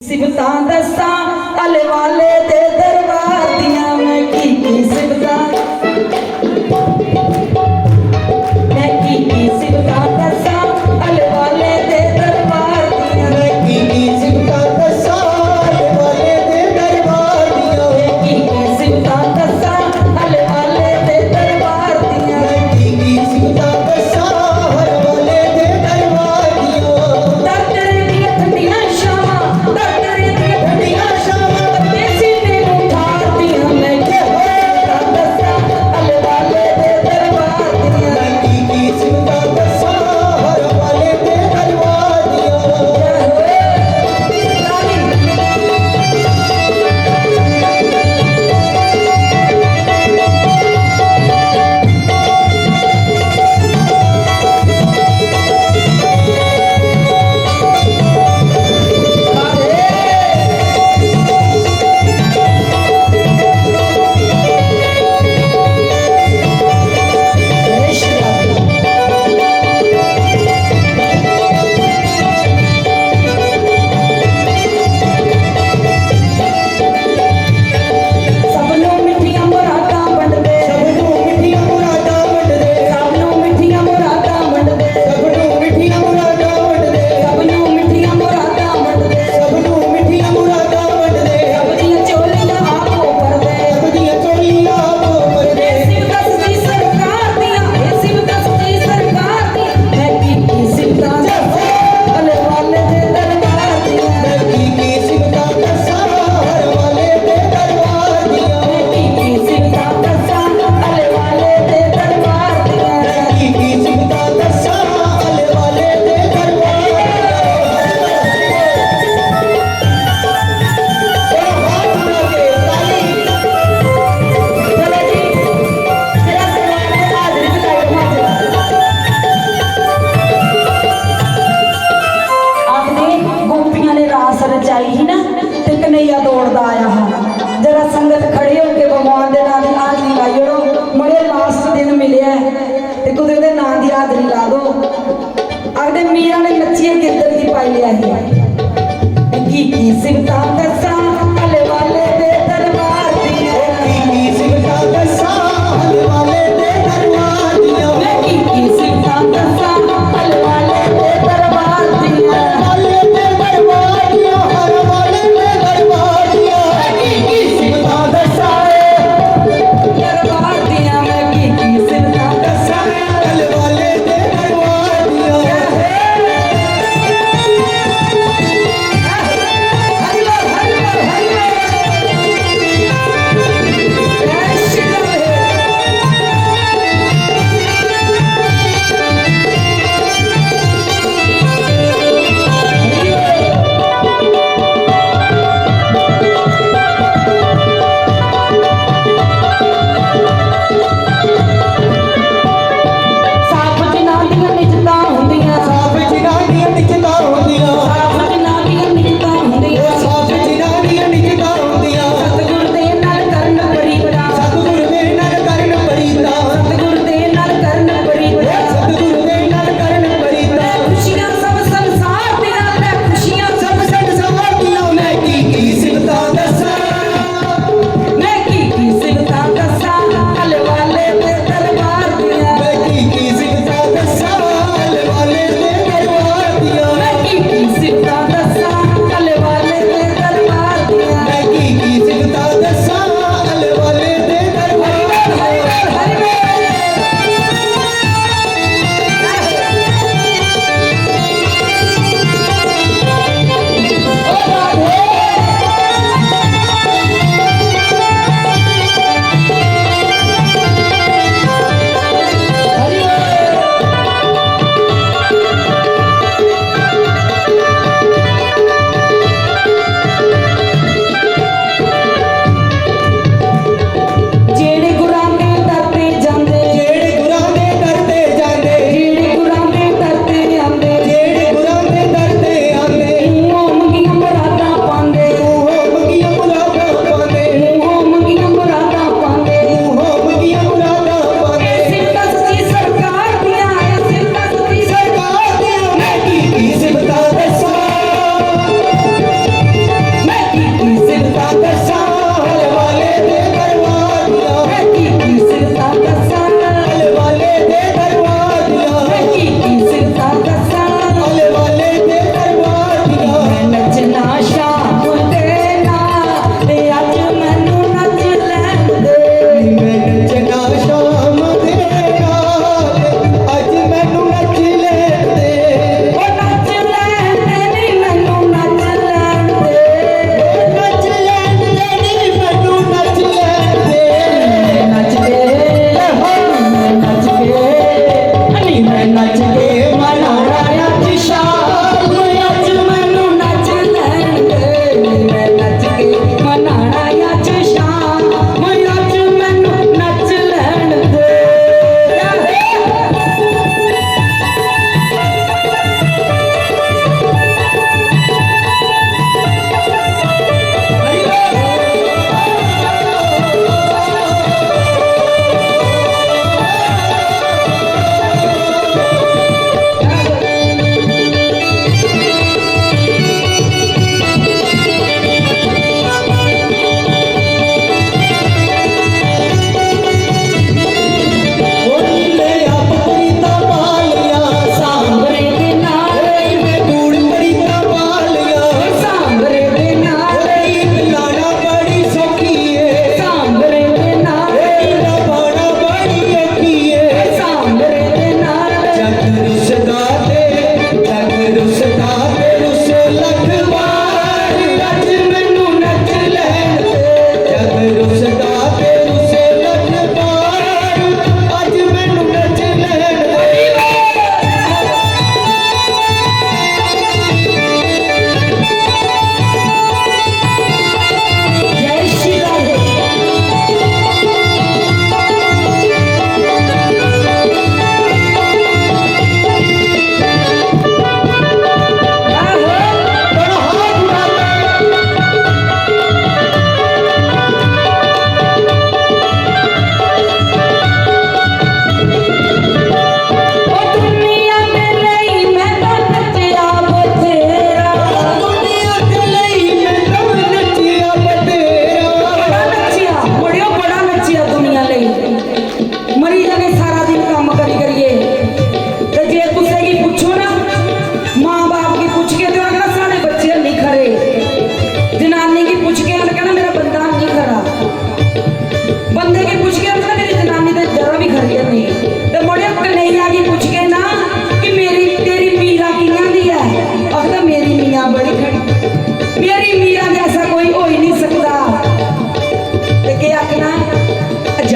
सिबतां दसां अले वाले दे दरबार दियां मैं की सिबतां सिबतां दसां अले वाले दे दरबार दियां मैं की सिबतां दसां अले वाले दे दरबार दियां मैं सिबतां दसां अले वाले दे दरबार दियां मैं सिबतां दसां हर वाले दे दरबार दियां दरदरे दियां ठंडियां शामां दरदरे दियां ठंडियां शामां देसी ने उठार दियां मैं सिबतां दसां अले वाले दे दरबार दियां मैं सिबतां दसां हर वाले दे दरबार दियां रचाई ही ना ते कन्हैया दौड़दा आया हा जरा संगत खड़ी होके भगवान दे नाम दी हाजरी लाई ओड़ो मरे लास्ट दिन मिले ते कुदे ओदे नाम दी हाजरी ला दो आखदे मीरा ने नच्चिए गिरधर दी पाई लिया ही की सिबतां दसां अले वाले दे दरबार दियां की सिबतां दसां अले वाले दे दरबार दियां की सिबतां दसां अले वाले दे दरबार दियां हर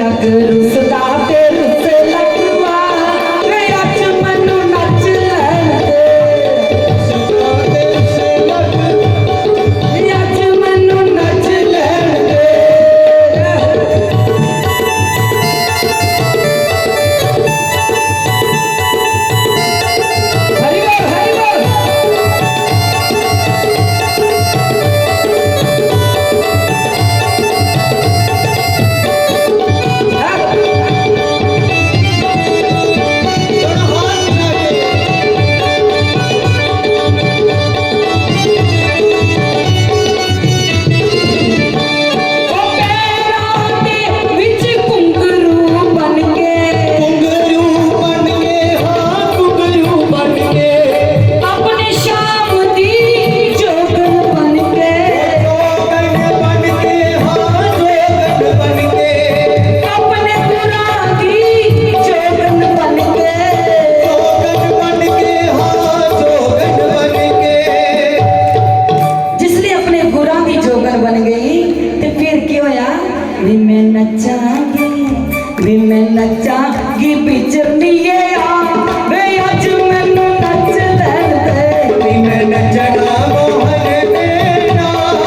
जग रुसदा ते रुस लगवा वे अच मैनू नच लैण दे अच मैनू नच लैण दे हरि बोल हरि बोल मैं नचागी बिचरनीए वे अज मैनू नच लैण दे मैं नचना मोहन दे नाल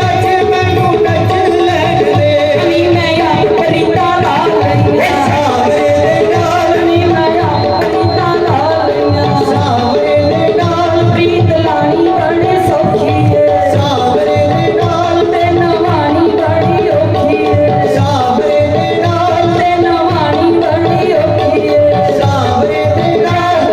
अज मैनू नच लैण दे मैं अपनी ताला लईया सावरे दे नाल मैं अपनी ताला लईया सावरे दे नाल प्रीत लानी बड़ी सौखी है सावरे दे नाल ते नवानी बड़ी औखी है सावरे दे नाल ते नवानी बड़ी औखी है सावरे दे नाल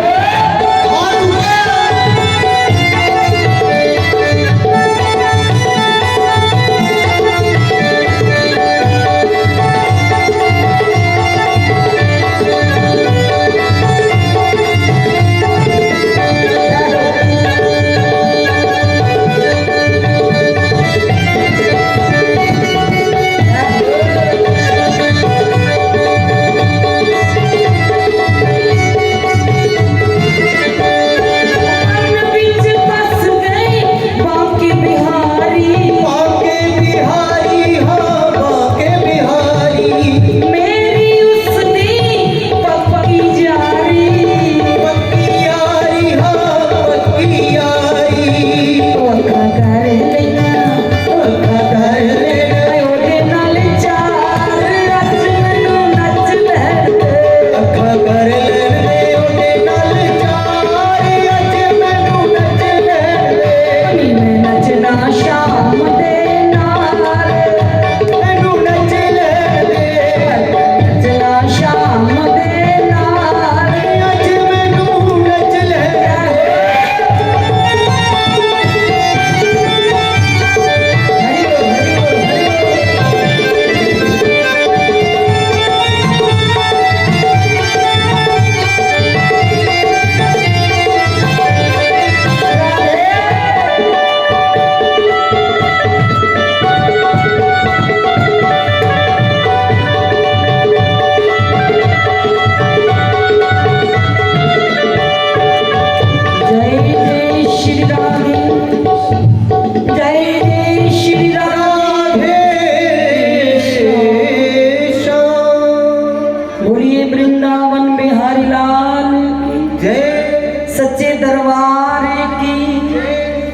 वृंदावन बिहारी लाल की जय सच्चे दरबार की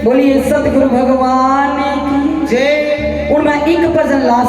बोलिए सतगुरु भगवान की जय। और मैं एक भजन लास्ट